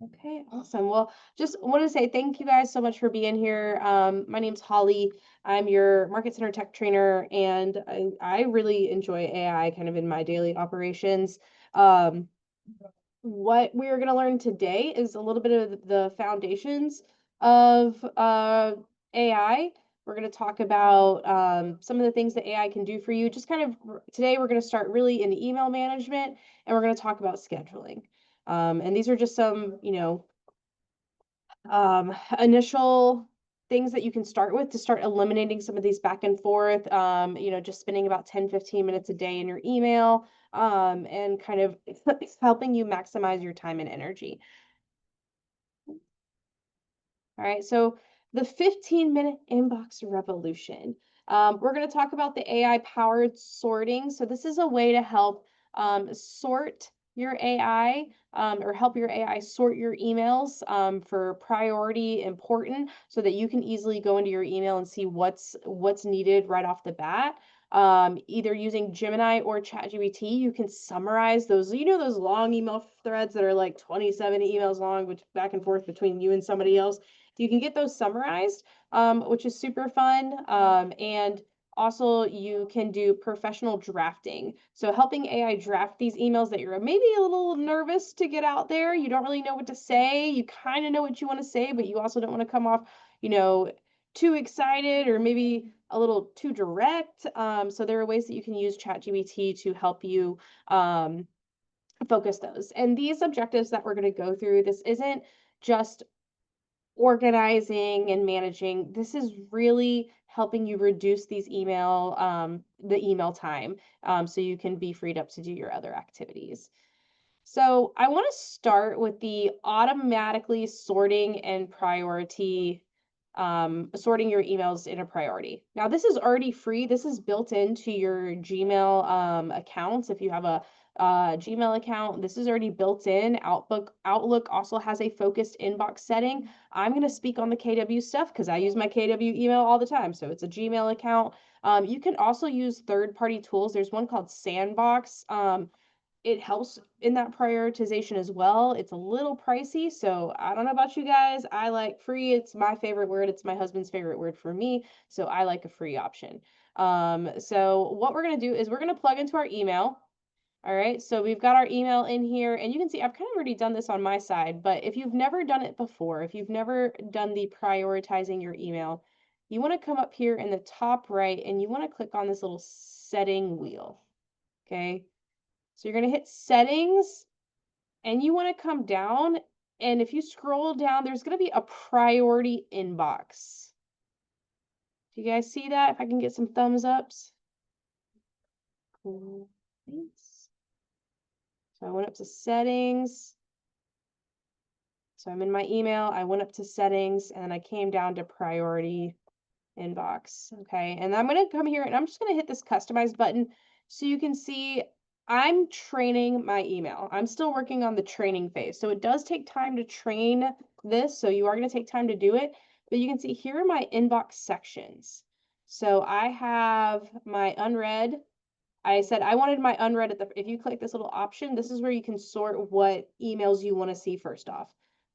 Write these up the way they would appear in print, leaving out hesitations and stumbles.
Okay, awesome. Well, just want to say thank you guys so much for being here. My name's Holly. I'm your Market Center Tech Trainer, and I really enjoy AI kind of in my daily operations. Um, what we're going to learn today is a little bit of the foundations of AI. We're going to talk about some of the things that AI can do for you. Just kind of today, we're going to start really in email management, and we're going to talk about scheduling. And these are just some, initial things that you can start with to start eliminating some of these back and forth, just spending about 10-15 minutes a day in your email, and kind of helping you maximize your time and energy. All right, so the 15-minute inbox revolution. We're going to talk about the AI powered sorting. So, this is a way to help sort your AI, or help your AI sort your emails for priority important so that you can easily go into your email and see what's needed right off the bat. Either using Gemini or ChatGPT, you can summarize those, those long email threads that are like 27 emails long, which back and forth between you and somebody else. You can get those summarized, which is super fun. And also, you can do professional drafting. So, helping AI draft these emails that you're maybe a little nervous to get out there. You don't really know what to say. You kind of know what you want to say, but you also don't want to come off, you know, too excited or maybe a little too direct. So, there are ways that you can use ChatGPT to help you focus those. And these objectives that we're going to go through, this isn't just organizing and managing. This is really helping you reduce the email time, so you can be freed up to do your other activities. So I want to start with the automatically sorting and sorting your emails in a priority. Now, this is already free. This is built into your Gmail accounts. If you have a Gmail account, this is already built in. Outlook also has a focused inbox setting. I'm going to speak on the KW stuff because I use my KW email all the time. So it's a Gmail account. You can also use third-party tools. There's one called Sandbox. It helps in that prioritization as well. It's a little pricey, so I don't know about you guys. I like free. It's my favorite word. It's my husband's favorite word for me, so I like a free option. So what we're going to do is we're going to plug into our email. All right, so we've got our email in here, and you can see I've kind of already done this on my side, but if you've never done it before, if you've never done the prioritizing your email, you want to come up here in the top right and you want to click on this little setting wheel. Okay, so you're going to hit settings and you want to come down. And if you scroll down, there's going to be a priority inbox. Do you guys see that? If I can get some thumbs ups. Cool. Thanks. So I went up to settings. So I'm in my email. I went up to settings and I came down to priority inbox. Okay. And I'm going to come here and I'm just going to hit this customize button so you can see I'm training my email. I'm still working on the training phase. So it does take time to train this. So you are going to take time to do it. But you can see here are my inbox sections. So I have my unread. I said I wanted my unread if you click this little option, this is where you can sort what emails you want to see first off.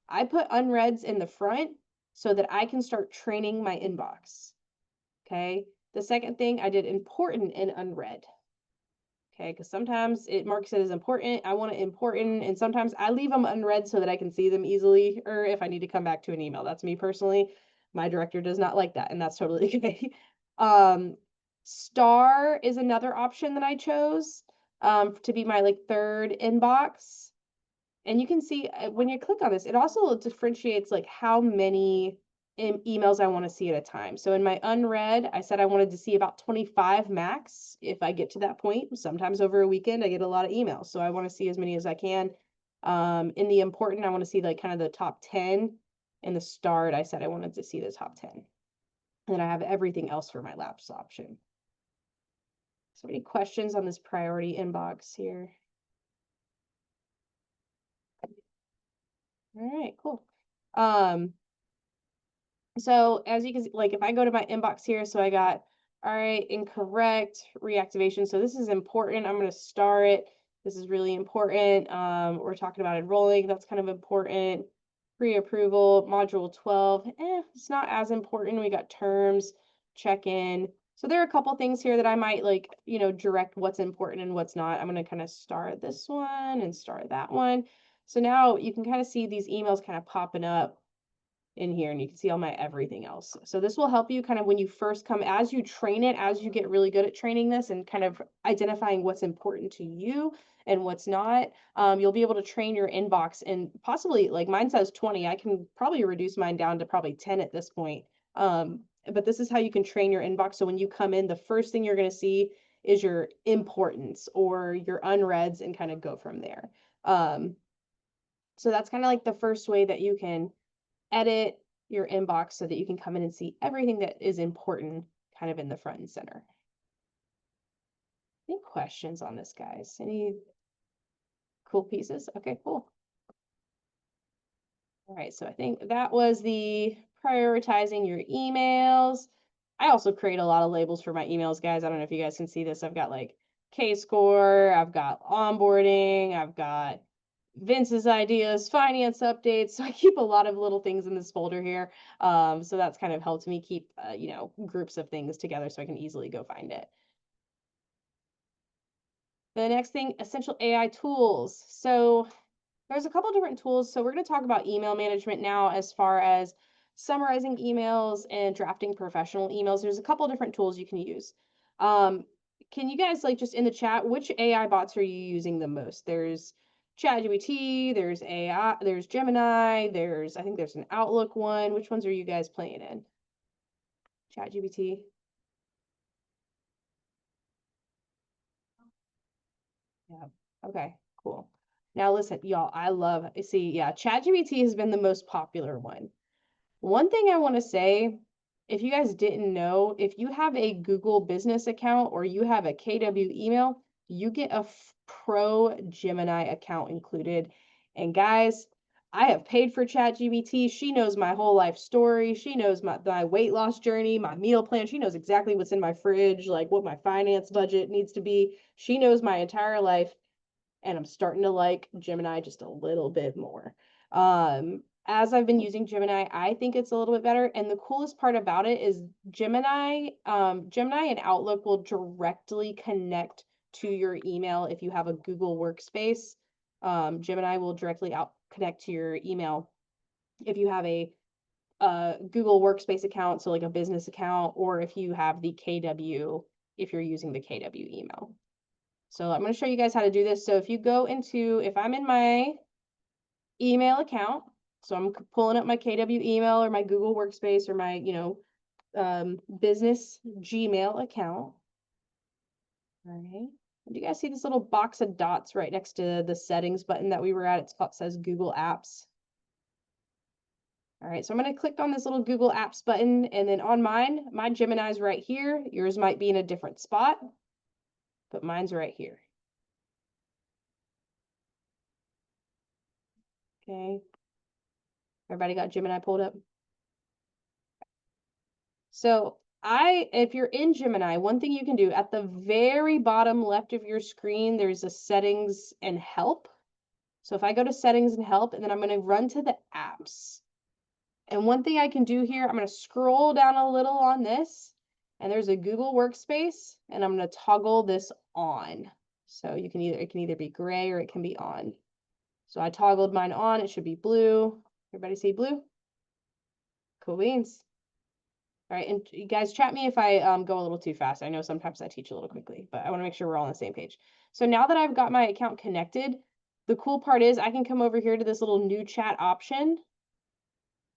I put unreads in the front so that I can start training my inbox. Okay. The second thing I did important and unread. Okay, because sometimes it marks it as important. I want it important, and sometimes I leave them unread so that I can see them easily, or if I need to come back to an email. That's me personally. My director does not like that, and that's totally okay. Um, Star is another option that I chose to be my like third inbox. And you can see when you click on this, it also differentiates like how many emails I want to see at a time. So in my unread, I said I wanted to see about 25 max if I get to that point. Sometimes over a weekend, I get a lot of emails. So I want to see as many as I can. In the important, I want to see like kind of the top 10. In the start, I said I wanted to see the top 10. And then I have everything else for my lapse option. So any questions on this priority inbox here? All right, cool. So as you can see, like if I go to my inbox here, so I got, all right, incorrect reactivation. So this is important. I'm going to star it. This is really important. We're talking about enrolling. That's kind of important. Pre-approval, module 12. It's not as important. We got terms, check-in. So there are a couple things here that I might like, direct what's important and what's not. I'm going to kind of star this one and star that one. So now you can kind of see these emails kind of popping up in here, and you can see all my everything else. So this will help you kind of when you first come, as you train it, as you get really good at training this and kind of identifying what's important to you and what's not, you'll be able to train your inbox, and possibly, like mine says 20, I can probably reduce mine down to probably 10 at this point. But this is how you can train your inbox. So when you come in, the first thing you're going to see is your importance or your unreads and kind of go from there. So that's kind of like the first way that you can edit your inbox so that you can come in and see everything that is important kind of in the front and center. Any questions on this, guys? Any cool pieces? Okay, cool. All right, so I think that was the prioritizing your emails. I also create a lot of labels for my emails, guys. I don't know if you guys can see this. I've got like K-score, I've got onboarding, I've got Vince's ideas, finance updates. So I keep a lot of little things in this folder here. So that's kind of helped me keep, groups of things together so I can easily go find it. The next thing, essential AI tools. So there's a couple different tools. So we're going to talk about email management now as far as summarizing emails and drafting professional emails. There's a couple different tools you can use. Can you guys just in the chat, which AI bots are you using the most? There's ChatGPT, there's AI, there's Gemini, I think there's an Outlook one. Which ones are you guys playing in? ChatGPT. Yeah. Okay, cool. Now listen, y'all, ChatGPT has been the most popular one. One thing I want to say, if you guys didn't know, if you have a Google business account or you have a KW email, you get a pro Gemini account included. And guys, I have paid for ChatGPT. She knows my whole life story. She knows my weight loss journey, my meal plan. She knows exactly what's in my fridge, like what my finance budget needs to be. She knows my entire life. And I'm starting to like Gemini just a little bit more. As I've been using Gemini, I think it's a little bit better. And the coolest part about it is Gemini and Outlook will directly connect to your email if you have a Google Workspace. Gemini will directly connect to your email if you have a Google Workspace account, so like a business account, or if you have the KW, if you're using the KW email. So I'm going to show you guys how to do this. So if you go if I'm in my email account, so I'm pulling up my KW email or my Google Workspace or my, business Gmail account. All right. Do you guys see this little box of dots right next to the settings button that we were at? It says Google Apps. All right, so I'm going to click on this little Google Apps button, and then on mine, my Gemini's right here. Yours might be in a different spot, but mine's right here. Okay. Everybody got Gemini pulled up? So if you're in Gemini, one thing you can do at the very bottom left of your screen, there's a settings and help. So if I go to settings and help, and then I'm going to run to the apps. And one thing I can do here, I'm going to scroll down a little on this, and there's a Google Workspace, and I'm going to toggle this on. So it can either be gray or it can be on. So I toggled mine on. It should be blue. Everybody see blue? Cool beans. All right, and you guys chat me if I go a little too fast. I know sometimes I teach a little quickly, but I want to make sure we're all on the same page. So now that I've got my account connected, the cool part is I can come over here to this little new chat option,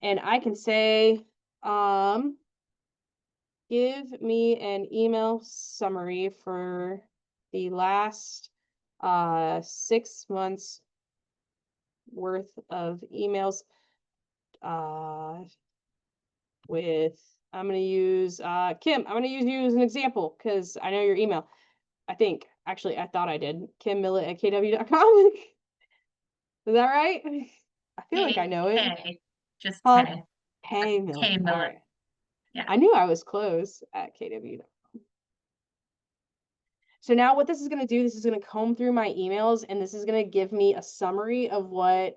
and I can say, give me an email summary for the last 6 months worth of emails I'm going to use Kim. I'm going to use you as an example because I know your email. I thought I did. Kim Millett at kw.com. Is that right? I feel like I know it. K. Just K. K Millett. K Millett. All right. Yeah. I knew I was close at kw.com. So now what this is going to do, this is going to comb through my emails, and this is going to give me a summary of what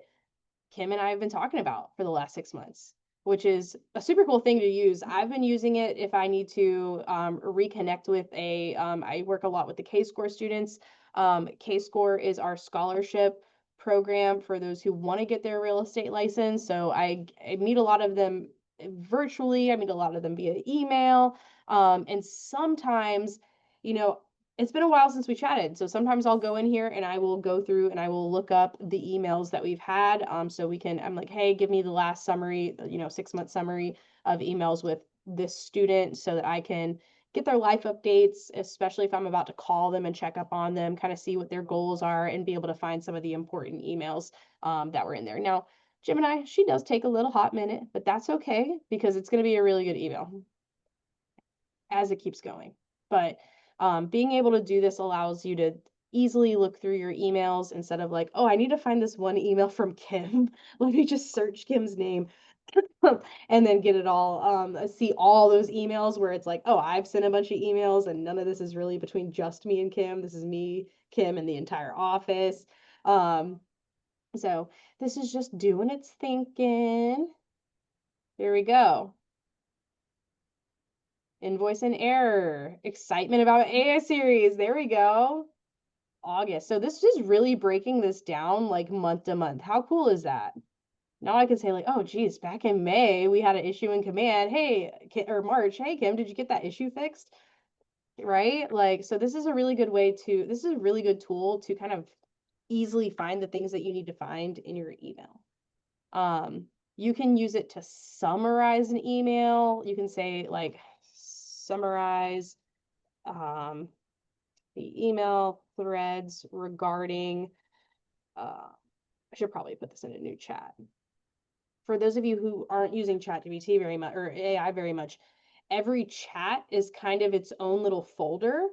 Kim and I have been talking about for the last 6 months, which is a super cool thing to use. I've been using it if I need to reconnect with I work a lot with the K-Score students. K-Score is our scholarship program for those who want to get their real estate license. So I meet a lot of them virtually. I meet a lot of them via email. And sometimes, you know, it's been a while since we chatted. So sometimes I'll go in here and I will go through and I will look up the emails that we've had. So I'm like, hey, give me the last summary, 6-month summary of emails with this student so that I can get their life updates, especially if I'm about to call them and check up on them, kind of see what their goals are and be able to find some of the important emails that were in there. Now, Gemini, she does take a little hot minute, but that's okay because it's going to be a really good email as it keeps going. But being able to do this allows you to easily look through your emails instead of like, oh, I need to find this one email from Kim. Let me just search Kim's name and then get it all, see all those emails where it's like, oh, I've sent a bunch of emails and none of this is really between just me and Kim. This is me, Kim, and the entire office. So this is just doing its thinking. Here we go. Invoice and error. Excitement about AI series. There we go. August. So this is really breaking this down like month to month. How cool is that? Now I can say like, oh, geez, back in May, we had an issue in command. Hey, or March. Hey, Kim, did you get that issue fixed? Right? Like, so this is a really good this is a really good tool to kind of easily find the things that you need to find in your email. You can use it to summarize an email. You can say like, summarize the email threads regarding, I should probably put this in a new chat. For those of you who aren't using ChatGPT very much or AI very much, every chat is kind of its own little folder.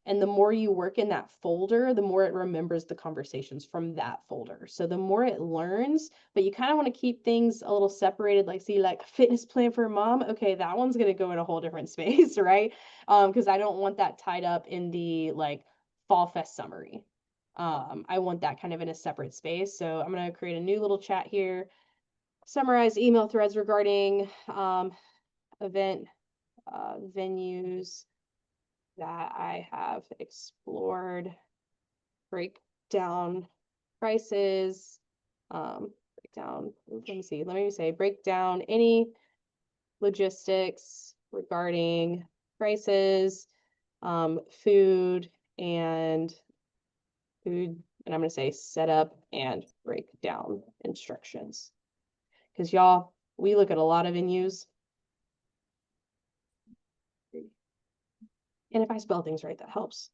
And the more you work in that folder, the more it remembers the conversations from that folder. So the more it learns, but you kind of want to keep things a little separated, like see like fitness plan for mom. Okay, that one's going to go in a whole different space, right? Because I don't want that tied up in the like Fall Fest summary. I want that kind of in a separate space. So I'm going to create a new little chat here. Summarize email threads regarding event venues that I have explored, break down prices, break down, let me say, break down any logistics regarding prices, food, and I'm going to say setup and breakdown instructions. Because y'all, we look at a lot of venues. And if I spell things right, that helps.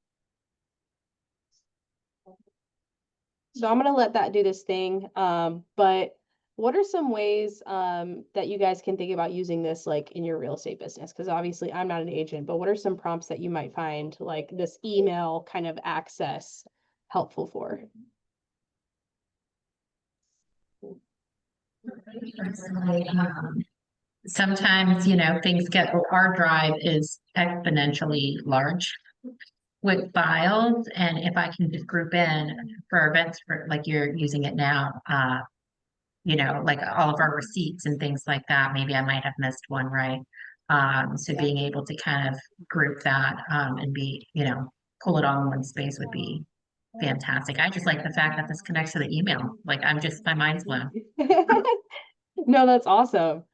So I'm going to let that do this thing. But what are some ways that you guys can think about using this like in your real estate business? Because obviously I'm not an agent, but what are some prompts that you might find like this email kind of access helpful for? Sometimes, things our drive is exponentially large with files. And if I can just group in for events for like you're using it now, like all of our receipts and things like that, maybe I might have missed one, right? So being able to kind of group that and pull it all in one space would be fantastic. I just like the fact that this connects to the email. Like my mind's blown. No, that's awesome.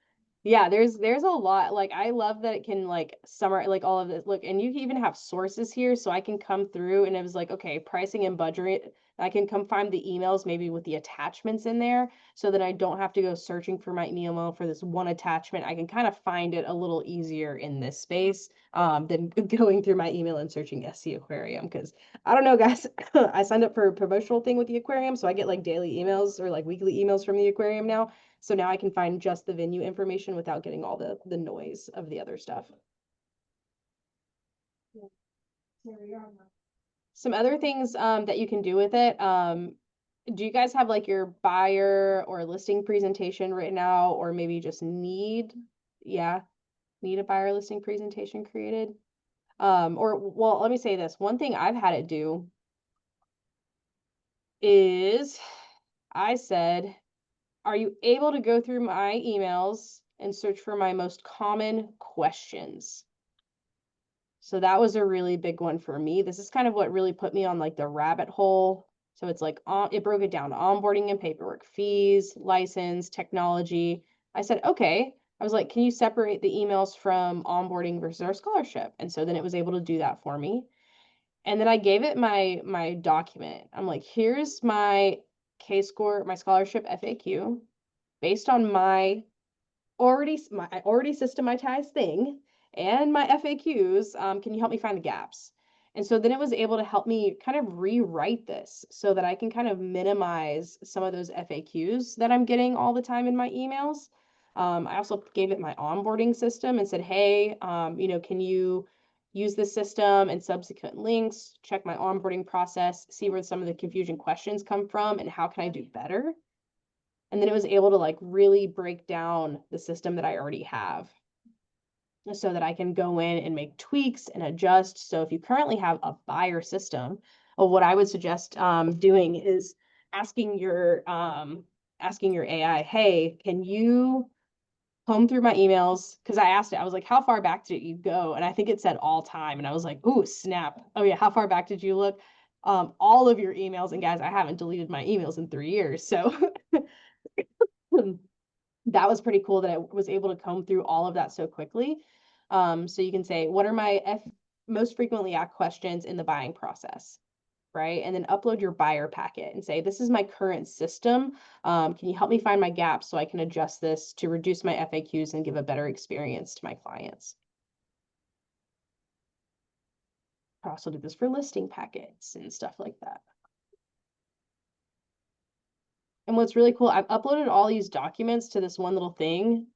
Yeah, there's a lot. Like I love that it can like summarize like all of this. Look, and you can even have sources here, so I can come through and it was like, okay, pricing and budget. I can come find the emails maybe with the attachments in there so that I don't have to go searching for my email for this one attachment. I can kind of find it a little easier in this space than going through my email and searching SC Aquarium. Because I don't know, guys, I signed up for a promotional thing with the aquarium, so I get like daily emails or like weekly emails from the aquarium now. So now I can find just the venue information without getting all the noise of the other stuff. Some other things that you can do with it. Do you guys have like your buyer or listing presentation written out, or maybe just need a buyer listing presentation created? Or well, let me say this. One thing I've had it do is I said, are you able to go through my emails and search for my most common questions? So that was a really big one for me. This is kind of what really put me on like the rabbit hole. So it's like it broke it down to onboarding and paperwork, fees, license, technology. I said, okay. I was like, can you separate the emails from onboarding versus our scholarship? And so then it was able to do that for me. And then I gave it my document. I'm like, here's my K score, my scholarship FAQ based on my I already systematized thing and my FAQs. Can you help me find the gaps? And so then it was able to help me kind of rewrite this so that I can kind of minimize some of those FAQs that I'm getting all the time in my emails. I also gave it my onboarding system and said, hey, can you use the system and subsequent links, check my onboarding process, see where some of the confusion questions come from, and how can I do better? And then it was able to like really break down the system that I already have so that I can go in and make tweaks and adjust. So if you currently have a buyer system, well, what I would suggest doing is asking your AI, hey, can you comb through my emails? Because I asked it, I was like, how far back did you go? And I think it said all time. And I was like, ooh, snap. Oh yeah, how far back did you look? All of your emails. And guys, I haven't deleted my emails in 3 years. So that was pretty cool that I was able to comb through all of that so quickly. So you can say, what are my most frequently asked questions in the buying process, right? And then upload your buyer packet and say, this is my current system. Can you help me find my gaps so I can adjust this to reduce my FAQs and give a better experience to my clients? I also do this for listing packets and stuff like that. And what's really cool, I've uploaded all these documents to this one little thing.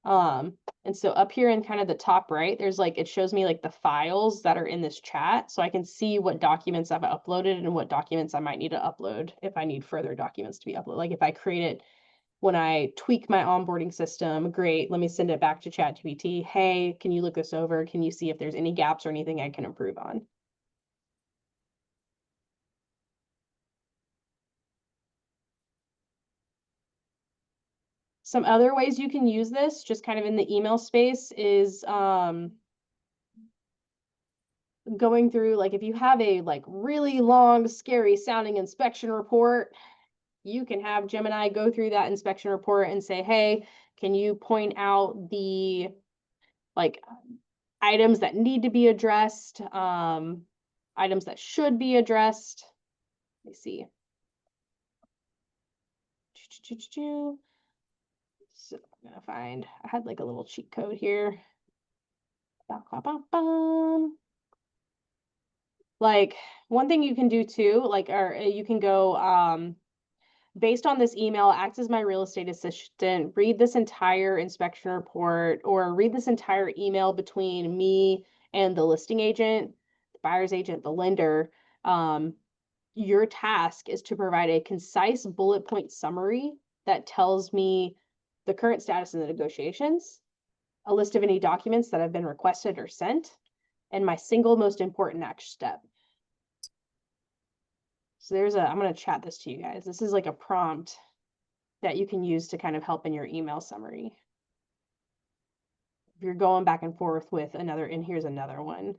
And so up here in kind of the top right, there's like, it shows me like the files that are in this chat. So I can see what documents I've uploaded and what documents I might need to upload if I need further documents to be uploaded. Like if I create it when I tweak my onboarding system, great, let me send it back to ChatGPT. Hey, can you look this over? Can you see if there's any gaps or anything I can improve on? Some other ways you can use this, just kind of in the email space, is going through, like if you have a like really long, scary sounding inspection report, you can have Gemini go through that inspection report and say, hey, can you point out the like items that need to be addressed, items that should be addressed. Let me see. So I'm gonna find, I had like a little cheat code here. Like one thing you can do too, like, or you can go, based on this email, act as my real estate assistant, read this entire inspection report, or read this entire email between me and the listing agent, the buyer's agent, the lender. Your task is to provide a concise bullet point summary that tells me the current status of the negotiations, a list of any documents that have been requested or sent, and my single most important next step. So I'm going to chat this to you guys. This is like a prompt that you can use to kind of help in your email summary. If you're going back and forth with another, and here's another one.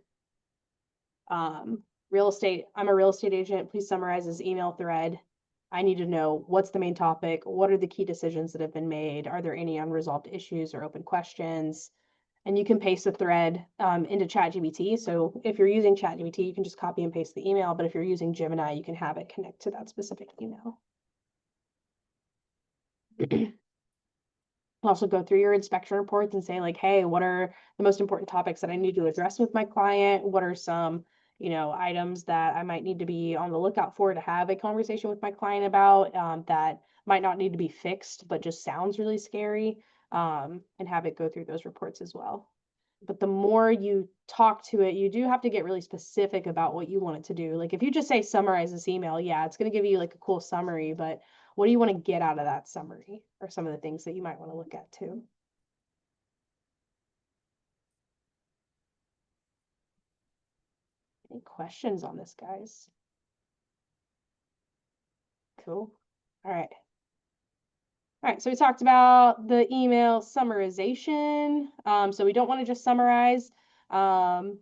Real estate, I'm a real estate agent. Please summarize this email thread. I need to know what's the main topic, what are the key decisions that have been made, are there any unresolved issues or open questions? And you can paste the thread into ChatGPT. So if you're using ChatGPT, you can just copy and paste the email, but if you're using Gemini, you can have it connect to that specific email. Also go through your inspection reports and say like, hey, what are the most important topics that I need to address with my client? What are some, items that I might need to be on the lookout for to have a conversation with my client about, that might not need to be fixed, but just sounds really scary, and have it go through those reports as well. But the more you talk to it, you do have to get really specific about what you want it to do. Like if you just say summarize this email, yeah, it's going to give you like a cool summary, but what do you want to get out of that summary are some of the things that you might want to look at too. Any questions on this, guys? Cool. All right. All right, so we talked about the email summarization. So we don't want to just summarize. And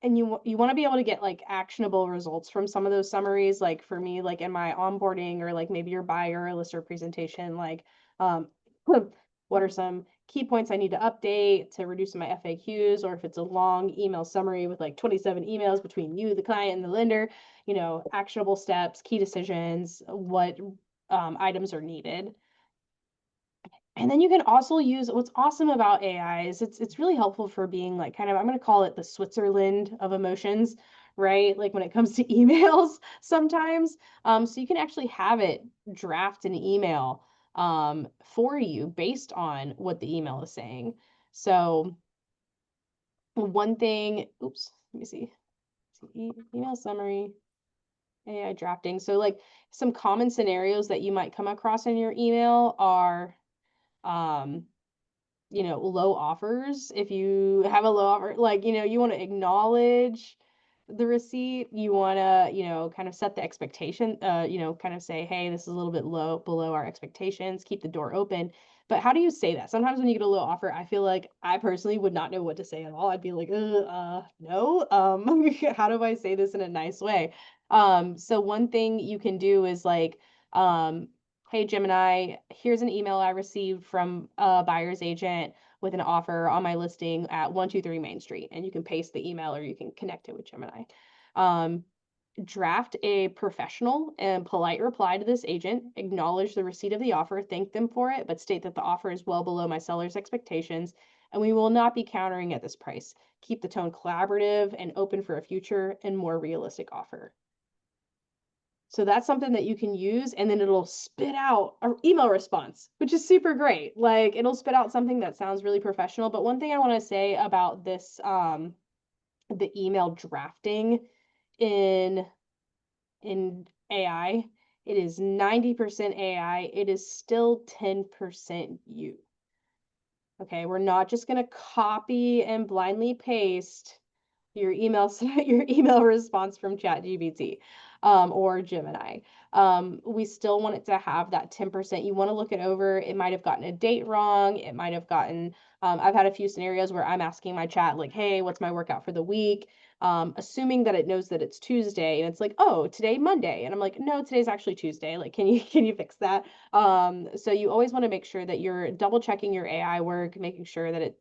you want to be able to get like actionable results from some of those summaries. Like for me, like in my onboarding or like maybe your buyer or listserv presentation, like what are some key points I need to update to reduce my FAQs, or if it's a long email summary with like 27 emails between you, the client, and the lender, actionable steps, key decisions, what items are needed. And then you can also use what's awesome about AI is it's really helpful for being like kind of, I'm going to call it the Switzerland of emotions, right? Like when it comes to emails sometimes. So you can actually have it draft an email for you based on what the email is saying. So one thing, oops, let me see. Email summary, AI drafting. So like some common scenarios that you might come across in your email are low offers. If you have a low offer, like, you want to acknowledge the receipt, you want to, kind of set the expectation, kind of say, hey, this is a little bit below our expectations, keep the door open. But how do you say that? Sometimes when you get a low offer, I feel like I personally would not know what to say at all. I'd be like, no, how do I say this in a nice way? So one thing you can do is like, hey, Gemini, here's an email I received from a buyer's agent with an offer on my listing at 123 Main Street. And you can paste the email or you can connect it with Gemini. Draft a professional and polite reply to this agent, acknowledge the receipt of the offer, thank them for it, but state that the offer is well below my seller's expectations, and we will not be countering at this price. Keep the tone collaborative and open for a future and more realistic offer. So that's something that you can use, and then it'll spit out an email response, which is super great. Like it'll spit out something that sounds really professional. But one thing I want to say about this, the email drafting in AI, it is 90% AI. It is still 10% you. Okay, we're not just going to copy and blindly paste your email response from ChatGPT or Gemini. We still want it to have that 10%. You want to look it over. It might have gotten a date wrong. It might have gotten, I've had a few scenarios where I'm asking my chat like, hey, what's my workout for the week? Assuming that it knows that it's Tuesday and it's like, oh, today Monday. And I'm like, no, today's actually Tuesday. Like, can you fix that? So you always want to make sure that you're double checking your AI work, making sure that it,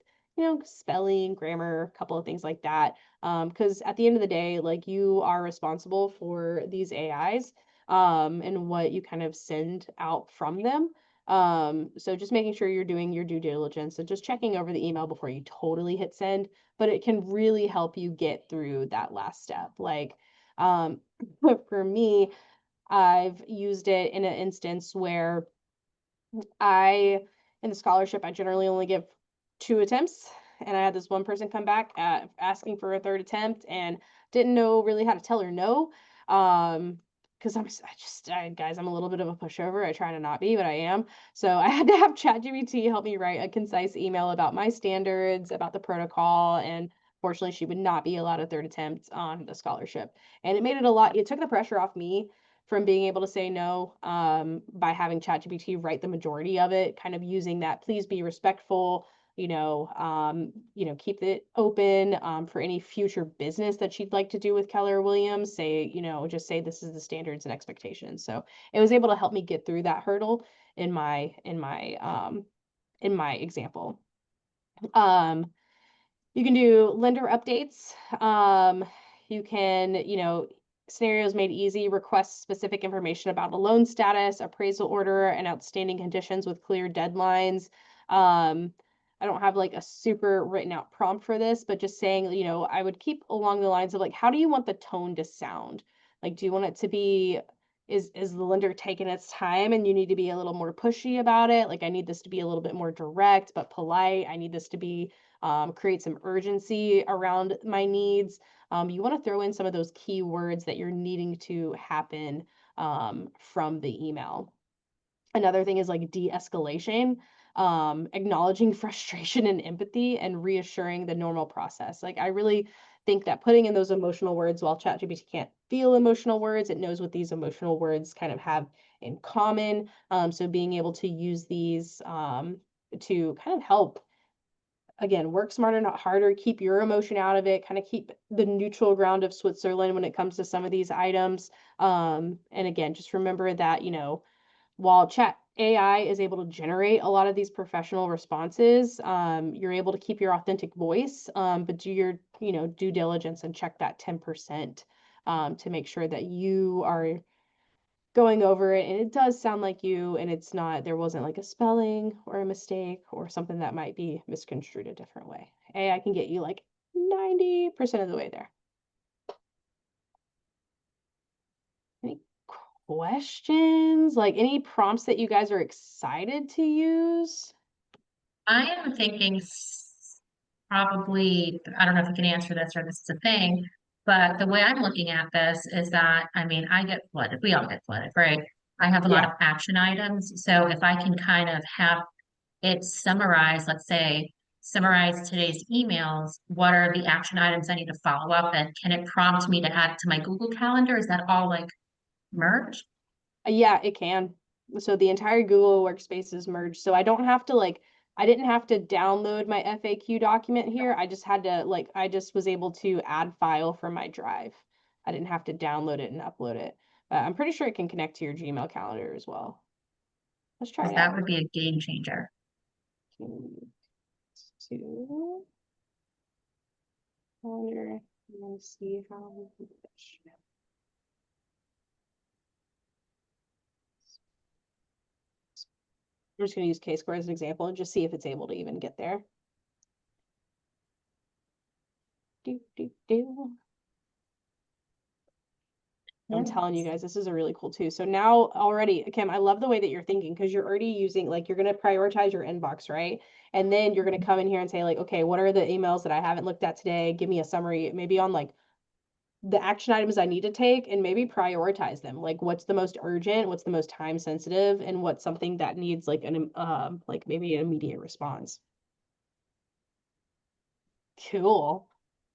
spelling, grammar, a couple of things like that. Because at the end of the day, like you are responsible for these AIs, and what you kind of send out from them. So just making sure you're doing your due diligence and just checking over the email before you totally hit send, but it can really help you get through that last step. Like, for me, I've used it in an instance where in the scholarship, I generally only give 2 attempts. And I had this one person come back asking for a third attempt and didn't know really how to tell her no. Because guys, I'm a little bit of a pushover. I try to not be, but I am. So I had to have ChatGPT help me write a concise email about my standards, about the protocol, and fortunately, she would not be allowed a third attempt on the scholarship. And it took the pressure off me from being able to say no, by having ChatGPT write the majority of it, kind of using that, please be respectful, keep it open for any future business that she'd like to do with Keller Williams. Just say this is the standards and expectations. So it was able to help me get through that hurdle in my example. You can do lender updates. You can, scenarios made easy, request specific information about a loan status, appraisal order, and outstanding conditions with clear deadlines. I don't have like a super written out prompt for this, but just saying, I would keep along the lines of like, how do you want the tone to sound? Like, do you want it to be, is the lender taking its time and you need to be a little more pushy about it? Like, I need this to be a little bit more direct but polite. I need this to be create some urgency around my needs. You want to throw in some of those keywords that you're needing to happen from the email. Another thing is like de-escalation, acknowledging frustration and empathy and reassuring the normal process. Like I really think that putting in those emotional words, while ChatGPT can't feel emotional words, it knows what these emotional words kind of have in common. So being able to use these to kind of help, again, work smarter, not harder, keep your emotion out of it, kind of keep the neutral ground of Switzerland when it comes to some of these items. And again, just remember that, while chat AI is able to generate a lot of these professional responses, you're able to keep your authentic voice, but do your, due diligence and check that 10% to make sure that you are going over it and it does sound like you and it's not, there wasn't like a spelling or a mistake or something that might be misconstrued a different way. AI can get you like 90% of the way there. Any questions? Like any prompts that you guys are excited to use? I am thinking probably, I don't know if you can answer this or this is a thing, but the way I'm looking at this is that, I mean, I get flooded. We all get flooded, right? I have a lot Yeah. of action items. So if I can kind of have it summarize, let's say, summarize today's emails, what are the action items I need to follow up and can it prompt me to add it to my Google Calendar? Is that all like merged? Yeah, it can. So the entire Google Workspace is merged. So I don't have to I didn't have to download my FAQ document here. I just had to I just was able to add file from my drive. I didn't have to download it and upload it. I'm pretty sure it can connect to your Gmail calendar as well. Let's try Because it that out. would be a game changer. To calendar. Let me see how. I'm just going to use K-score as an example and just see if it's able to even get there. Do, do, do. I'm telling you guys, this is a really cool too. So now already, Kim, I love the way that you're thinking because you're already using, you're going to prioritize your inbox, right? And then you're going to come in here and say okay, what are the emails that I haven't looked at today? Give me a summary, maybe on the action items I need to take and maybe prioritize them. Like what's the most urgent, what's the most time sensitive, and what's something that needs maybe an immediate response. Cool.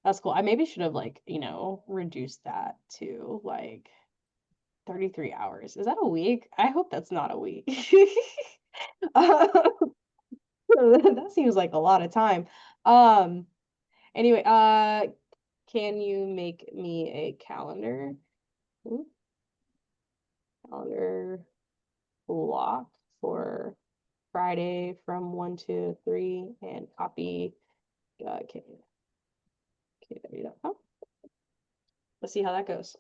That's cool. I maybe should have reduced that to 33 hours. Is that a week? I hope that's not a week. That seems like a lot of time. Anyway, can you make me a calendar? Ooh, calendar block for Friday from 1 to 3 and copy KW.com. Let's see how that goes.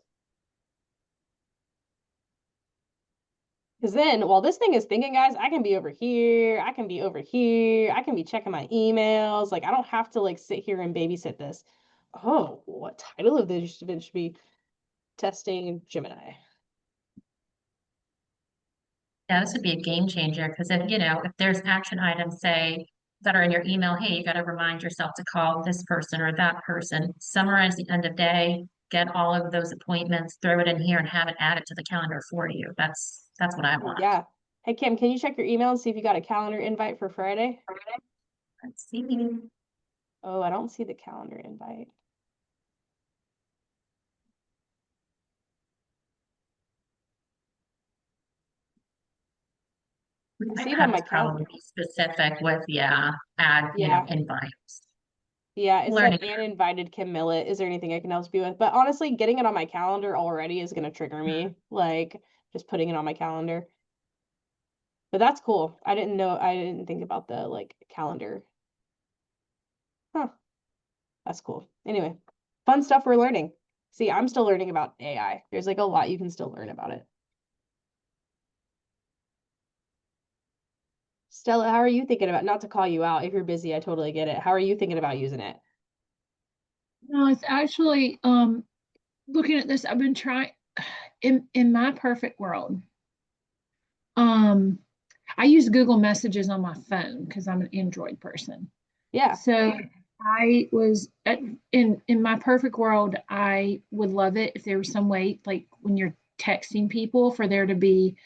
Because then, while this thing is thinking, guys, I can be over here. I can be over here. I can be checking my emails. I don't have to sit here and babysit this. Oh, what title of this event should be testing Gemini? Yeah, this would be a game changer because if there's action items, say, that are in your email, hey, you got to remind yourself to call this person or that person, summarize the end of day, get all of those appointments, throw it in here and have it added to the calendar for you. That's what I want. Yeah. Hey, Kim, can you check your email and see if you got a calendar invite for Friday? Let's see. Oh, I don't see the calendar invite. I see it on my Probably calendar. be specific with, add, Yeah. invites. Yeah, it Learning. said Anne invited Kim Millet. Is there anything I can help you with? But honestly, getting it on my calendar already is gonna trigger me. Just putting it on my calendar. But that's cool. I didn't think about the calendar. Huh. That's cool. Anyway, fun stuff we're learning. See, I'm still learning about AI. There's a lot you can still learn about it. Stella, how are you thinking about, not to call you out if you're busy, I totally get it. How are you thinking about using it? No, it's actually looking at this, I've been trying in my perfect world. I use Google Messages on my phone because I'm an Android person. Yeah. So I was in my perfect world, I would love it if there was some way, like when you're texting people, for there to be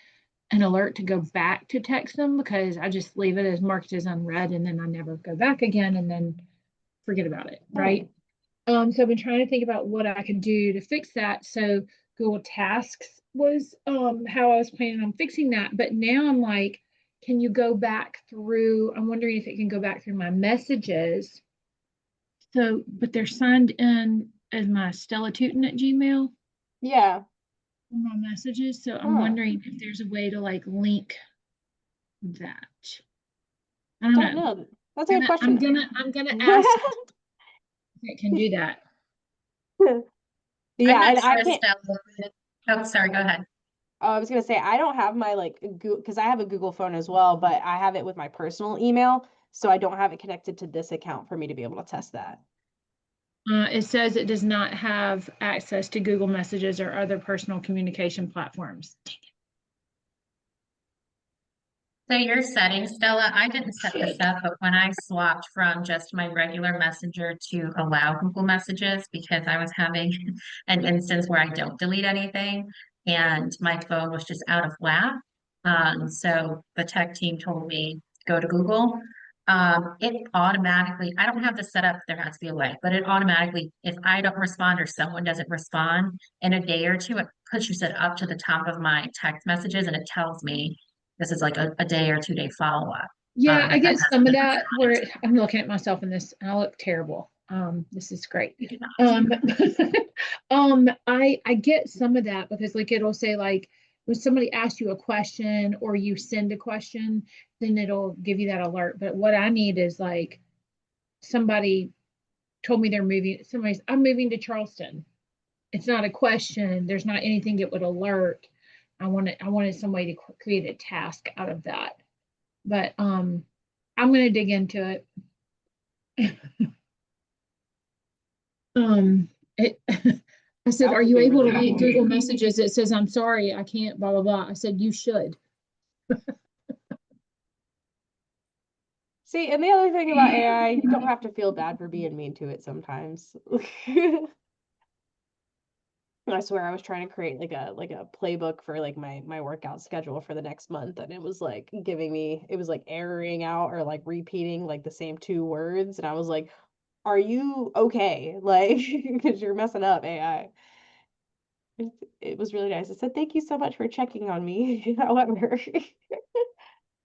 an alert to go back to text them, because I just leave it as marked as unread and then I never go back again and then forget about it, right? So I've been trying to think about what I can do to fix that. So Google Tasks was how I was planning on fixing that. But now I'm like, can you go back through? I'm wondering if it can go back through my messages. So, but they're signed in as my Stella Tootin at Gmail Yeah. on my messages. So I'm Huh. wondering if there's a way to like link that. I don't Don't know. know. That's a good question. I'm gonna ask if it can do that. I'm Yeah, not and I sure, can't. Stella. Oh, sorry, go ahead. I was gonna say I don't have my like Google because I have a Google phone as well, but I have it with my personal email, so I don't have it connected to this account for me to be able to test that. It says it does not have access to Google Messages or other personal communication platforms. So your settings, Stella, I didn't set this up, but when I swapped from just my regular messenger to allow Google Messages because I was having an instance where I don't delete anything and my phone was just out of whack. So the tech team told me go to Google. It automatically, I don't have this set up, there has to be a way, but it automatically, if I don't respond or someone doesn't respond in a day or two, it pushes it up to the top of my text messages and it tells me this is like a day or 2 day follow-up. Yeah, I That get has some of been that where responded I'm looking at myself in this and I look terrible. This is great. to. You do not. Um, I get some of that because like it'll say like when somebody asks you a question or you send a question, then it'll give you that alert. But what I need is like somebody told me they're moving, I'm moving to Charleston. It's not a question. There's not anything that would alert. I wanted some way to create a task out of that. But I'm gonna dig into it. It I said, That are would you be able really to read helpful. Google Messages? It says, I'm sorry, I can't, blah, blah, blah. I said, you should. See, and the other thing about AI, you don't have to feel bad for being mean to it sometimes. I swear I was trying to create like a playbook for like my workout schedule for the next month and it was like giving me it was like erroring out or like repeating like the same two words and I was like, "Are you okay?" Like because you're messing up AI. It was really nice. It said, "Thank you so much for checking on me." However,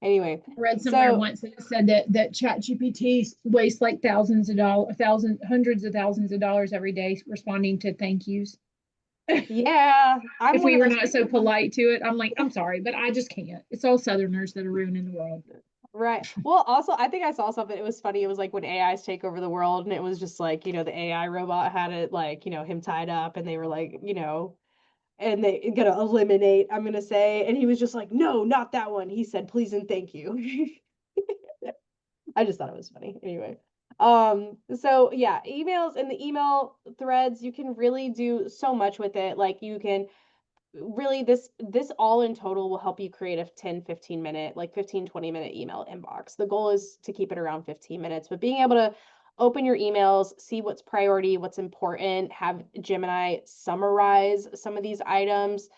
anyway, I read somewhere so once that it said that Chat GPT wastes like thousands of dollars, hundreds of thousands of dollars every day responding to thank yous. yeah, I'm If one we of were those not so people. polite to it, I'm like, I'm sorry, but I just can't. It's all Southerners that are ruining the world. Right. Well, also, I think I saw something. It was funny. It was like when AIs take over the world, and it was just like, the AI robot had it like, him tied up, and they were like, and they gonna eliminate, I'm gonna say, and he was just like, no, not that one. He said, please and thank you. I just thought it was funny. Anyway. So yeah, emails and the email threads, you can really do so much with it. Like you can really this all in total will help you create a 10-15 minute like 15-20 minute email inbox. The goal is to keep it around 15 minutes, but being able to open your emails, see what's priority, what's important, have Gemini summarize some of these items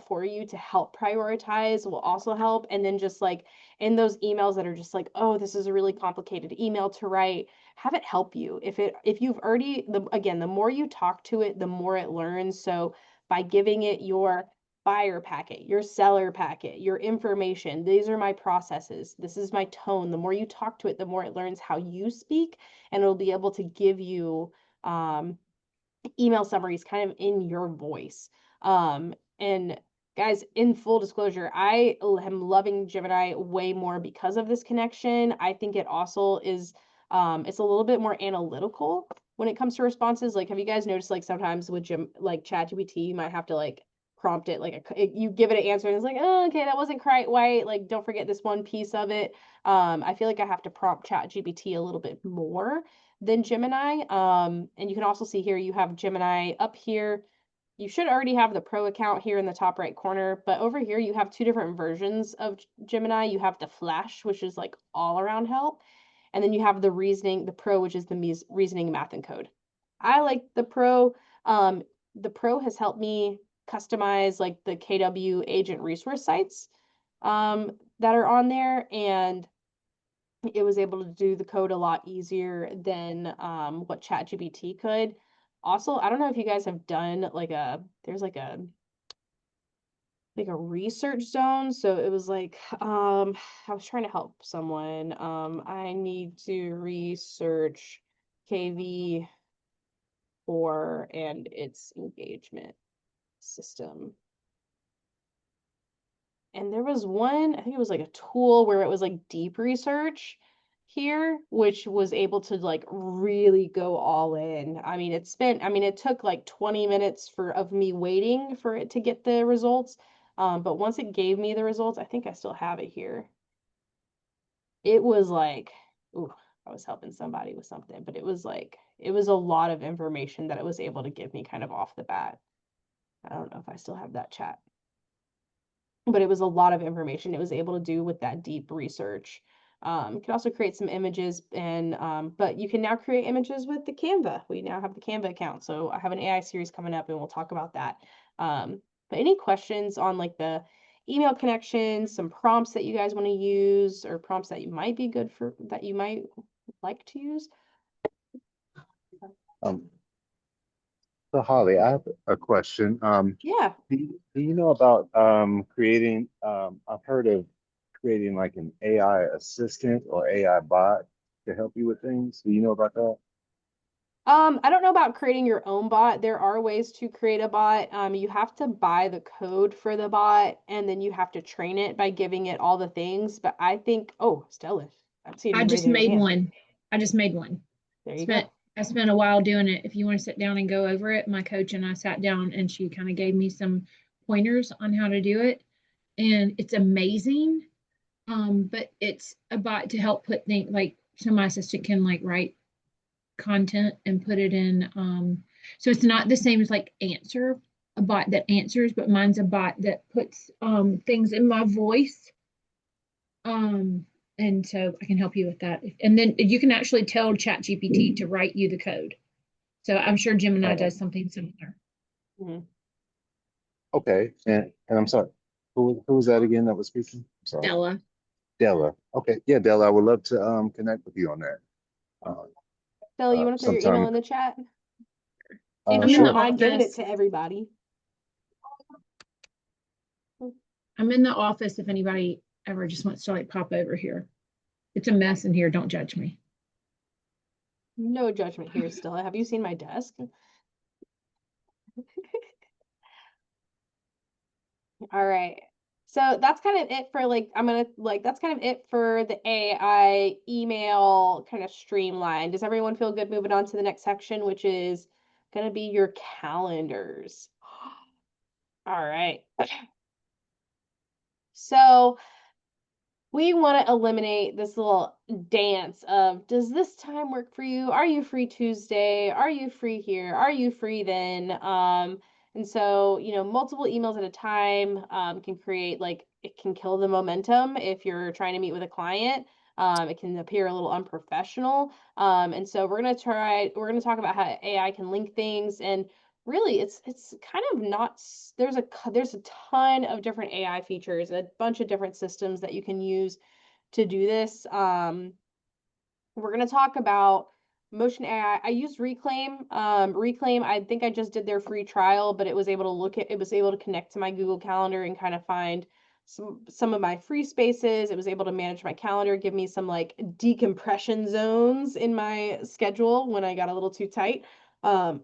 for you to help prioritize will also help. And then just like in those emails that are just like, oh, this is a really complicated email to write, have it help you. If you've already the more you talk to it, the more it learns. So by giving it your buyer packet, your seller packet, your information. These are my processes. This is my tone. The more you talk to it, the more it learns how you speak, and it'll be able to give you email summaries kind of in your voice. And guys, in full disclosure, I am loving Gemini way more because of this connection. I think it also is it's a little bit more analytical when it comes to responses. Like, have you guys noticed like sometimes with like ChatGPT, you might have to like prompt it like you give it an answer and it's like, oh, okay, that wasn't quite right. Like, don't forget this one piece of it. I feel like I have to prompt ChatGPT a little bit more than Gemini. And you can also see here you have Gemini up here. You should already have the Pro account here in the top right corner, but over here you have two different versions of Gemini. You have the Flash, which is like all around help, and then you have the Pro, which is the reasoning, math, and code. I like the Pro. The Pro has helped me customize like the KW agent resource sites that are on there, and it was able to do the code a lot easier than what ChatGPT could. Also, I don't know if you guys have done like there's like a research zone. So it was like, I was trying to help someone. I need to research KV4 and its engagement system. And there was one, I think it was like a tool where it was like deep research here, which was able to like really go all in. I mean, it took like 20 minutes of me waiting for it to get the results. But once it gave me the results, I think I still have it here. It was like, ooh, I was helping somebody with something, but it was a lot of information that it was able to give me kind of off the bat. I don't know if I still have that chat, but it was a lot of information it was able to do with that deep research. You can also create some images but you can now create images with the Canva. We now have the Canva account. So I have an AI series coming up and we'll talk about that. But any questions on like the email connections, some prompts that you guys want to use or prompts that you might be good for, that you might like to use? Um, so Holly, I have a question. Yeah. Do you know about creating, I've heard of creating like an AI assistant or AI bot to help you with things. Do you know about that? I don't know about creating your own bot. There are ways to create a bot. You have to buy the code for the bot and then you have to train it by giving it all the things. But I think, oh, Stella, I'm seeing I you just raising your made hand. one. I just made one. There you Spent go. I spent a while doing it. If you want to sit down and go over it, my coach and I sat down and she kind of gave me some pointers on how to do it. And it's amazing. But it's a bot to help put things like so my assistant can like write content and put it in. So it's not the same as like answer, a bot that answers, but mine's a bot that puts things in my voice. And so I can help you with that. And then you can actually tell ChatGPT to write you the code. So I'm sure Gemini Oh, does something similar. Mhm. okay. And I'm sorry, who was that again that was speaking? I'm sorry. Stella. Della. Okay. Yeah, Della, I would love to connect with you on that. Stella, you want to throw your email Sometime. in the chat? I'm If you in the don't Sure. mind giving it office. to everybody. I'm in the office if anybody ever just wants to like pop over here. It's a mess in here. Don't judge me. No judgment here, Stella. Have you seen my desk? All right. So that's kind of it for that's kind of it for the AI email kind of streamline. Does everyone feel good moving on to the next section, which is going to be your calendars? All right. So we want to eliminate this little dance of, does this time work for you? Are you free Tuesday? Are you free here? Are you free then? And so, multiple emails at a time can create it can kill the momentum if you're trying to meet with a client. It can appear a little unprofessional. And so we're going to talk about how AI can link things, and really it's kind of not, there's a ton of different AI features, a bunch of different systems that you can use to do this. We're going to talk about Motion AI. I used Reclaim. Reclaim, I think I just did their free trial, but it was able to connect to my Google Calendar and kind of find some of my free spaces. It was able to manage my calendar, give me some like decompression zones in my schedule when I got a little too tight. Um,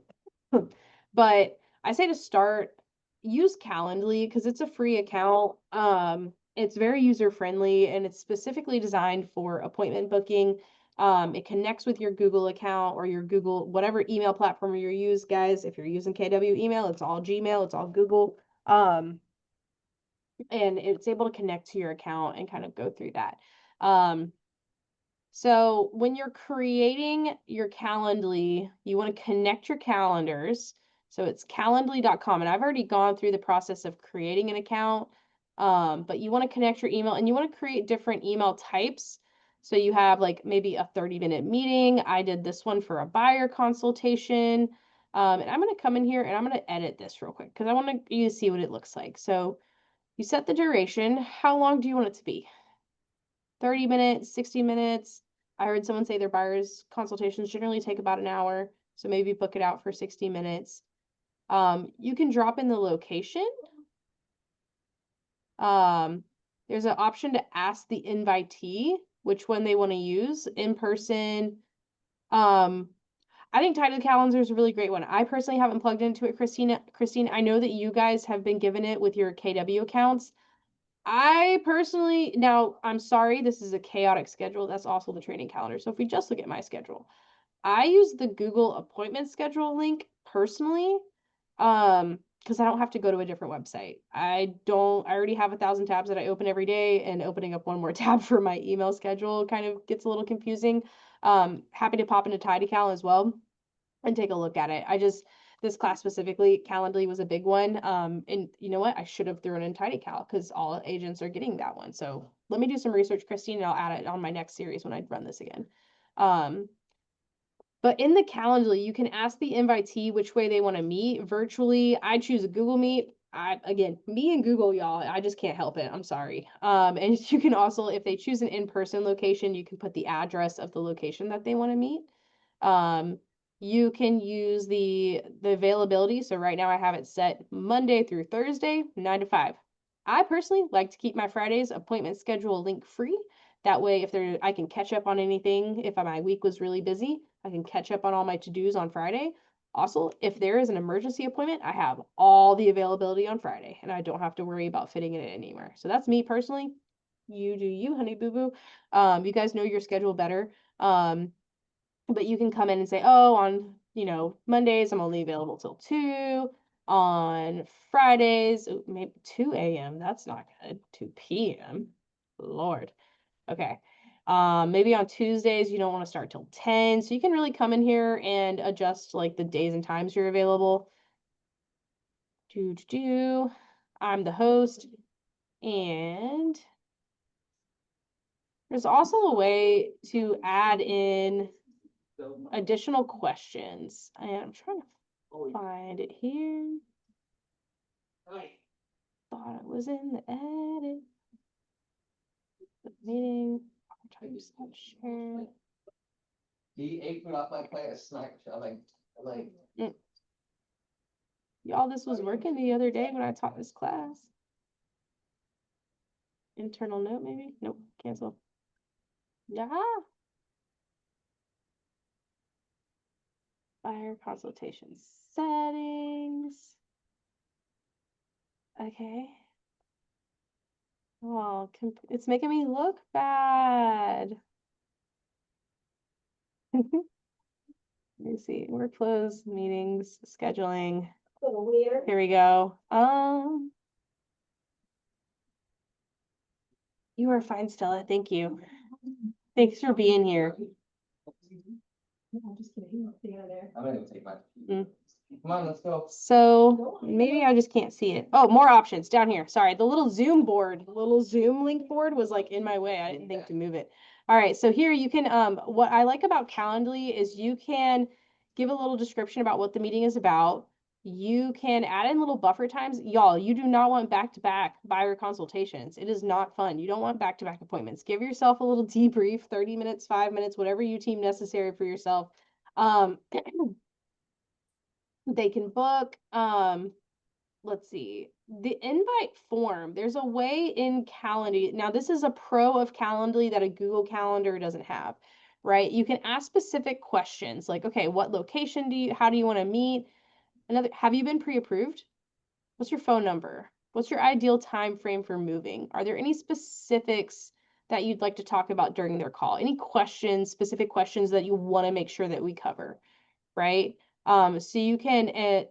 but I say to start, use Calendly because it's a free account. It's very user friendly and it's specifically designed for appointment booking. It connects with your Google account or your Google, whatever email platform you use, guys. If you're using KW email, it's all Gmail, it's all Google. And it's able to connect to your account and kind of go through that. So when you're creating your Calendly, you want to connect your calendars. So it's calendly.com. And I've already gone through the process of creating an account. But you want to connect your email and you want to create different email types. So you have like maybe a 30-minute meeting. I did this one for a buyer consultation. And I'm going to come in here and I'm going to edit this real quick because I want you to see what it looks like. So you set the duration. How long do you want it to be? 30 minutes, 60 minutes. I heard someone say their buyer's consultations generally take about an hour, so maybe book it out for 60 minutes. You can drop in the location. There's an option to ask the invitee which one they want to use, in person. I think Title Calendar is a really great one. I personally haven't plugged into it, Christine, I know that you guys have been given it with your KW accounts. I personally, now I'm sorry, this is a chaotic schedule. That's also the training calendar. So if we just look at my schedule, I use the Google appointment schedule link personally, because I don't have to go to a different website. I already have 1,000 tabs that I open every day, and opening up one more tab for my email schedule kind of gets a little confusing. Happy to pop into TidyCal as well and take a look at it. This class specifically, Calendly was a big one. And you know what? I should have thrown in TidyCal because all agents are getting that one. So let me do some research, Christine, and I'll add it on my next series when I run this again. But in the Calendly, you can ask the invitee which way they want to meet virtually. I choose a Google Meet. Again, me and Google, y'all, I just can't help it. I'm sorry. And you can also, if they choose an in-person location, you can put the address of the location that they want to meet. You can use the availability. So right now I have it set Monday through Thursday, 9 to 5. I personally like to keep my Fridays appointment schedule link free. That way, I can catch up on anything. If my week was really busy, I can catch up on all my to-dos on Friday. Also, if there is an emergency appointment, I have all the availability on Friday, and I don't have to worry about fitting it anywhere. So that's me personally. You do you, honey boo boo. You guys know your schedule better. But you can come in and say, oh, on, Mondays, I'm only available till 2. On Fridays, maybe 2 a.m. That's not good. 2 p.m. Lord. Okay. Maybe on Tuesdays, you don't want to start till 10. So you can really come in here and adjust like the days and times you're available. I'm the host. And there's also a way to add in additional questions. I'm trying to find it here. Thought it was in the edit. The meeting. I'll try to share. He ate it off my plate of snacks. Y'all, this was working the other day when I taught this class. Internal note, maybe? Nope, cancel. Yeah. Buyer consultation settings. Okay. Oh, it's making me look bad. Let me see. Workflows, meetings, scheduling. Here we go. You are fine, Stella. Thank you. Thanks for being here. I'm gonna go take my. Come on, let's go. So maybe I just can't see it. Oh, more options down here. Sorry, the little Zoom link board was like in my way. I didn't think to move it. All right, so here you can, what I like about Calendly is you can give a little description about what the meeting is about. You can add in little buffer times. Y'all, you do not want back-to-back buyer consultations. It is not fun. You don't want back-to-back appointments. Give yourself a little debrief, 30 minutes, 5 minutes, whatever you deem necessary for yourself. They can book, let's see, the invite form. There's a way in Calendly. Now, this is a pro of Calendly that a Google Calendar doesn't have, right? You can ask specific questions like, okay, what location how do you want to meet? Have you been pre-approved? What's your phone number? What's your ideal time frame for moving? Are there any specifics that you'd like to talk about during their call? Any questions, specific questions that you want to make sure that we cover, right? So you can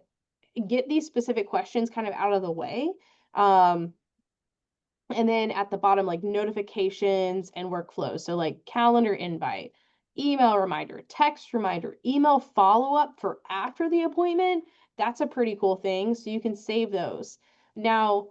get these specific questions kind of out of the way. And then at the bottom, like notifications and workflows. So like calendar invite, email reminder, text reminder, email follow-up for after the appointment. That's a pretty cool thing. So you can save those. Now,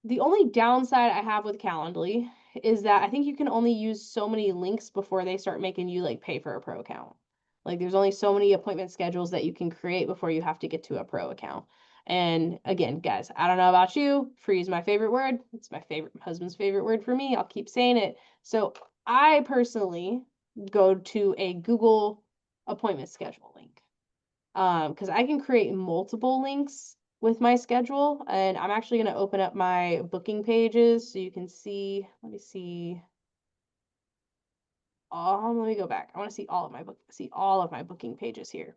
the only downside I have with Calendly is that I think you can only use so many links before they start making you like pay for a pro account. Like there's only so many appointment schedules that you can create before you have to get to a pro account. And again, guys, I don't know about you. Free is my favorite word. It's my husband's favorite word for me. I'll keep saying it. So I personally go to a Google appointment schedule link. Because I can create multiple links with my schedule, and I'm actually going to open up my booking pages so you can see. Let me see. Let me go back. I want to see all of my booking pages here.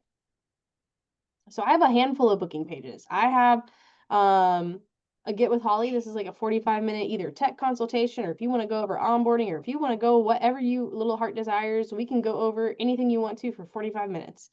So I have a handful of booking pages. I have a Get with Holly. This is like a 45-minute either tech consultation, or if you want to go over onboarding, or if you want to go whatever you little heart desires, we can go over anything you want to for 45 minutes.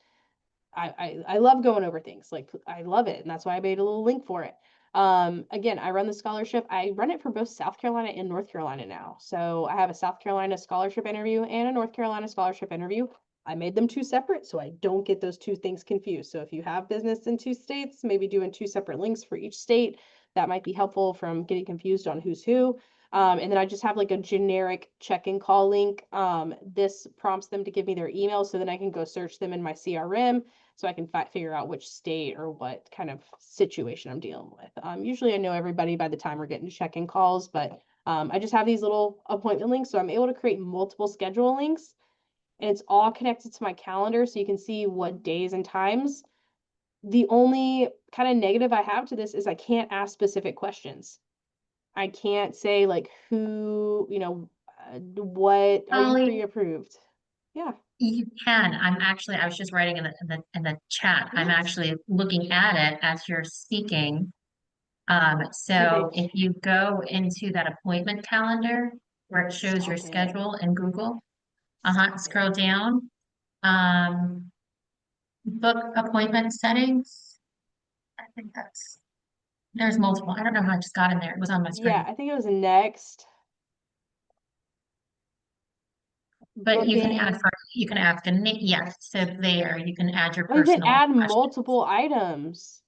I love going over things. Like, I love it, and that's why I made a little link for it. Again, I run the scholarship. I run it for both South Carolina and North Carolina now. So I have a South Carolina scholarship interview and a North Carolina scholarship interview. I made them two separate so I don't get those two things confused. So if you have business in two states, maybe doing two separate links for each state, that might be helpful from getting confused on who's who. And then I just have like a generic check-in call link. This prompts them to give me their email so then I can go search them in my CRM so I can figure out which state or what kind of situation I'm dealing with. Usually I know everybody by the time we're getting to check-in calls, but I just have these little appointment links. So I'm able to create multiple schedule links, and it's all connected to my calendar so you can see what days and times. The only kind of negative I have to this is I can't ask specific questions. I can't say like who, what are you Holly, pre-approved? Yeah. you can. I was just writing in the chat. I'm Yes. actually looking at it as you're speaking. So if you go into that appointment calendar where it shows your Stop it. schedule in Google, Stop scroll it. down, book appointment settings. I think there's multiple. I don't know how I just got in there. It was on my Yeah, screen. I think it was next. But you can Booking. you can ask a name. Yes, so there you can add your Oh, you can personal add question. multiple items.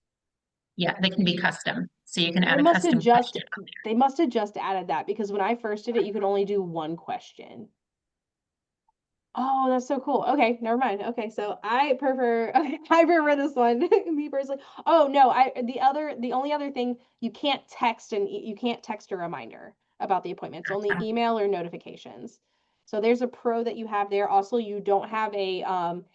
Yeah, they can be custom. So you can They add a must have custom just question. they must have just added that because when I first did it, you could only do one question. Oh, that's so cool. Okay, never mind. Okay, so I prefer I prefer this one. Me personally. Oh no, the only other thing, you can't text you can't text a reminder about the appointment. It's only email or notifications. So there's a pro that you have there. Also, you don't have a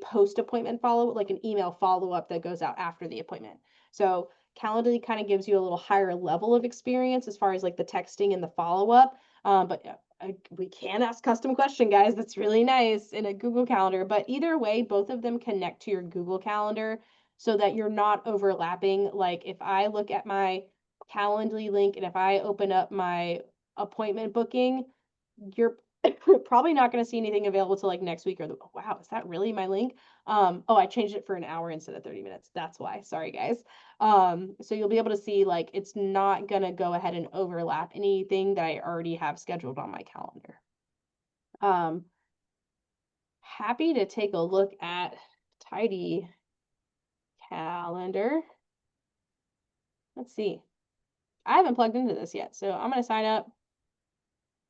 post appointment follow, like an email follow-up that goes out after the appointment. So Calendly kind of gives you a little higher level of experience as far as like the texting and the follow-up. But we can ask custom question, guys. That's really nice in a Google Calendar. But either way, both of them connect to your Google Calendar so that you're not overlapping. Like if I look at my Calendly link and if I open up my appointment booking, you're probably not going to see anything available till like next week wow, is that really my link? Oh, I changed it for an hour instead of 30 minutes. That's why. Sorry, guys. So you'll be able to see like it's not going to go ahead and overlap anything that I already have scheduled on my calendar. Happy to take a look at Tidy Calendar. Let's see. I haven't plugged into this yet, so I'm going to sign up.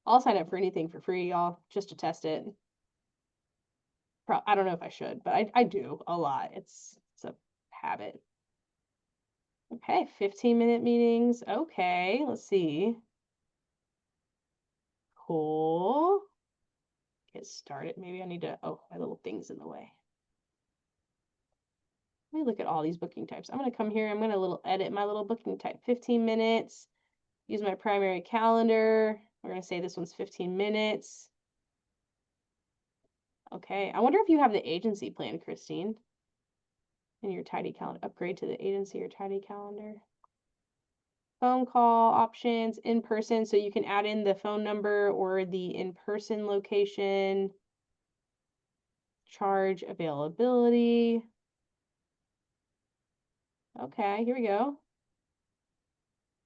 I'll sign up for anything for free, y'all, just to test it. I don't know if I should, but I do a lot. It's a habit. Okay, 15-minute meetings. Okay, let's see. Cool. Get started. Maybe I need to, my little thing's in the way. Let me look at all these booking types. I'm going to come here. I'm going to edit my little booking type. 15 minutes. Use my primary calendar. We're going to say this one's 15 minutes. Okay. I wonder if you have the agency plan, Christine, in your Tidy calendar. Upgrade to the agency or Tidy calendar. Phone call options, in person. So you can add in the phone number or the in-person location. Charge availability. Okay, here we go.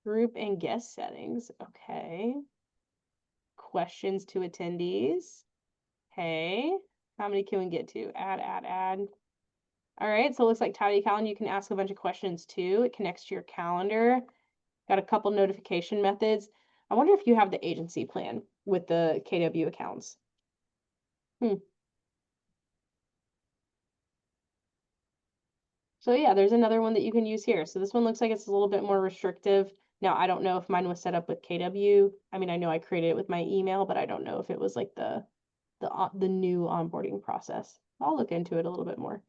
Group and guest settings. Okay. Questions to attendees. Okay. How many can we get to? Add. All right, so it looks like Tidy Calendar, you can ask a bunch of questions too. It connects to your calendar. Got a couple notification methods. I wonder if you have the agency plan with the KW accounts. So yeah, there's another one that you can use here. So this one looks like it's a little bit more restrictive. Now, I don't know if mine was set up with KW. I mean, I know I created it with my email, but I don't know if it was like the new onboarding process. I'll look into it a little bit more.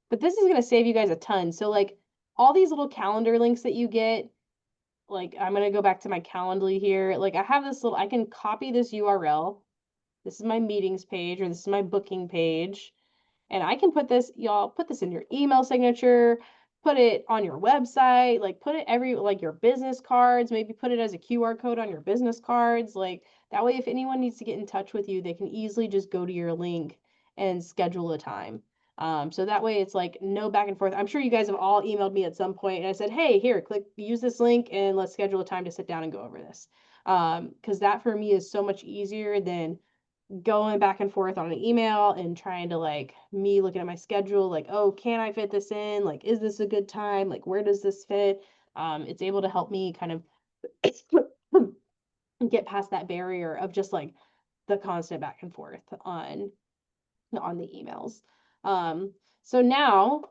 But this is going to save you guys a ton. So like all these little calendar links that you get, like I'm going to go back to my Calendly here. Like I have this little, I can copy this URL. This is my meetings page, or this is my booking page. And I can put this, y'all, put this in your email signature, put it on your website, like put it like your business cards, maybe put it as a QR code on your business cards. Like that way, if anyone needs to get in touch with you, they can easily just go to your link and schedule a time. So that way it's like no back and forth. I'm sure you guys have all emailed me at some point and I said, hey, here, use this link and let's schedule a time to sit down and go over this. Because that for me is so much easier than going back and forth on an email and trying to like me looking at my schedule, like, oh, can I fit this in? Like, is this a good time? Like, where does this fit? It's able to help me kind of get past that barrier of just like the constant back and forth on the emails. So now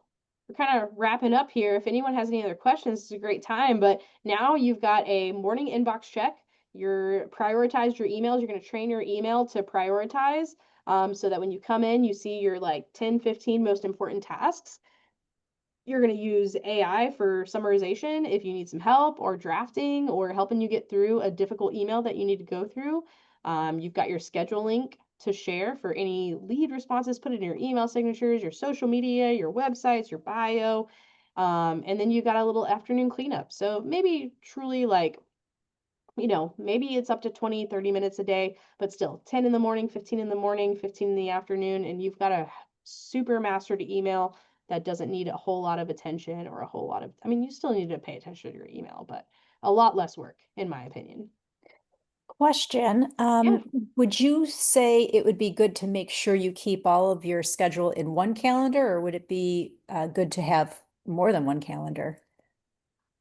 we're kind of wrapping up here. If anyone has any other questions, it's a great time. But now you've got a morning inbox check. You're prioritized your emails. You're going to train your email to prioritize so that when you come in, you see your like 10, 15 most important tasks. You're going to use AI for summarization if you need some help, or drafting, or helping you get through a difficult email that you need to go through. You've got your schedule link to share for any lead responses, put it in your email signatures, your social media, your websites, your bio. And then you got a little afternoon cleanup. So maybe truly like, maybe it's up to 20, 30 minutes a day, but still 10 in the morning, 15 in the morning, 15 in the afternoon. And you've got a super mastered email that doesn't need a whole lot of attention or a whole lot of, I mean, you still need to pay attention to your email, but a lot less work, in my opinion. Question, Yeah. would you say it would be good to make sure you keep all of your schedule in one calendar, or would it be good to have more than one calendar?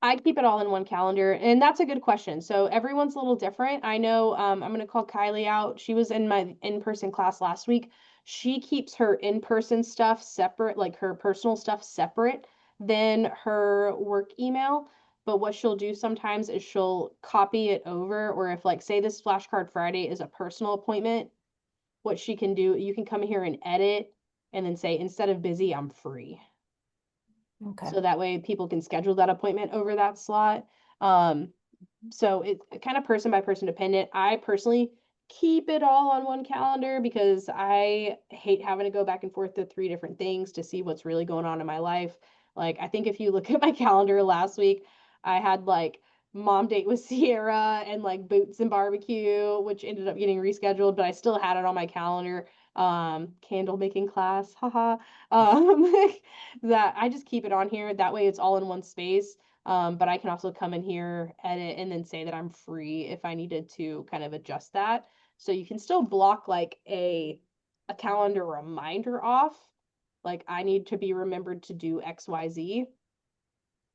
I keep it all in one calendar, and that's a good question. So everyone's a little different. I know I'm going to call Kylie out. She was in my in-person class last week. She keeps her in-person stuff separate, like her personal stuff separate than her work email. But what she'll do sometimes is she'll copy it over, or if like say this flashcard Friday is a personal appointment, what she can do, you can come here and edit and then say, instead of busy, I'm free. Okay. So that way people can schedule that appointment over that slot. So it's kind of person by person dependent. I personally keep it all on one calendar because I hate having to go back and forth to 3 different things to see what's really going on in my life. Like, I think if you look at my calendar last week, I had like mom date with Sierra and like boots and barbecue, which ended up getting rescheduled, but I still had it on my calendar. Candle making class, haha. That I just keep it on here. That way it's all in one space. But I can also come in here, edit, and then say that I'm free if I needed to kind of adjust that. So you can still block like a calendar reminder off. Like I need to be remembered to do XYZ,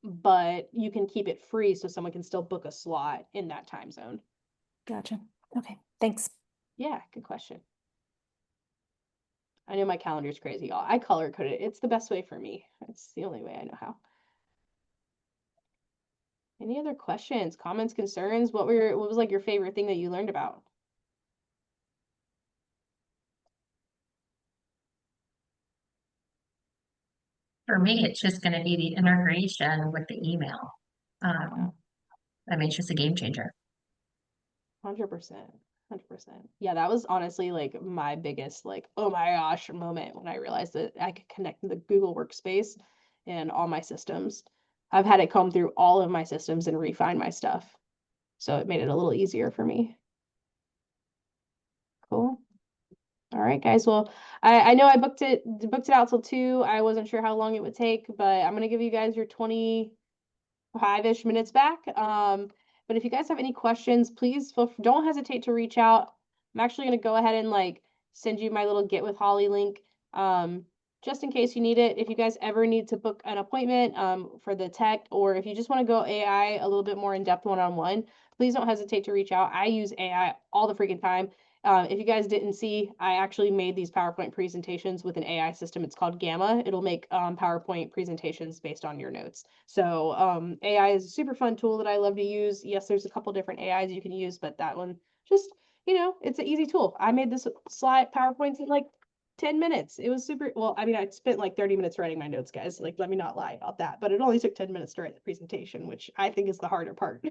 but you can keep it free so someone can still book a slot in that time zone. Gotcha. Okay, thanks. Yeah, good question. I know my calendar is crazy, y'all. I color code it. It's the best way for me. It's the only way I know how. Any other questions, comments, concerns? What was like your favorite thing that you learned about? For me, it's just going to be the integration with the email. Wow. I mean, it's just a game changer. 100%. 100%. Yeah, that was honestly like my biggest like, oh my gosh moment when I realized that I could connect the Google Workspace and all my systems. I've had it comb through all of my systems and refine my stuff. So it made it a little easier for me. Cool. All right, guys. Well, I know I booked it out till 2. I wasn't sure how long it would take, but I'm gonna give you guys your 25-ish minutes back. But if you guys have any questions, please don't hesitate to reach out. I'm actually going to go ahead and like send you my little Get with Holly link just in case you need it. If you guys ever need to book an appointment for the tech, or if you just want to go AI a little bit more in depth one-on-one, please don't hesitate to reach out. I use AI all the freaking time. If you guys didn't see, I actually made these PowerPoint presentations with an AI system. It's called Gamma. It'll make PowerPoint presentations based on your notes. So AI is a super fun tool that I love to use. Yes, there's a couple different AIs you can use, but that one just, it's an easy tool. I made this slide PowerPoints in like 10 minutes. It was super, well, I mean, I spent like 30 minutes writing my notes, guys. Like, let me not lie about that, but it only took 10 minutes to write the presentation, which I think is the harder part.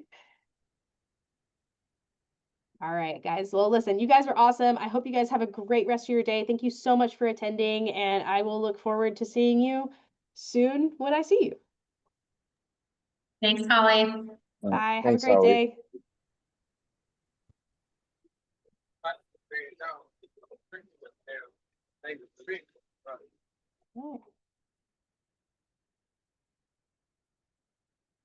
All right, guys. Well, listen, you guys are awesome. I hope you guys have a great rest of your day. Thank you so much for attending, and I will look forward to seeing you soon when I see you. Thanks, Holly. Bye. Have a Thanks, great Holly. day.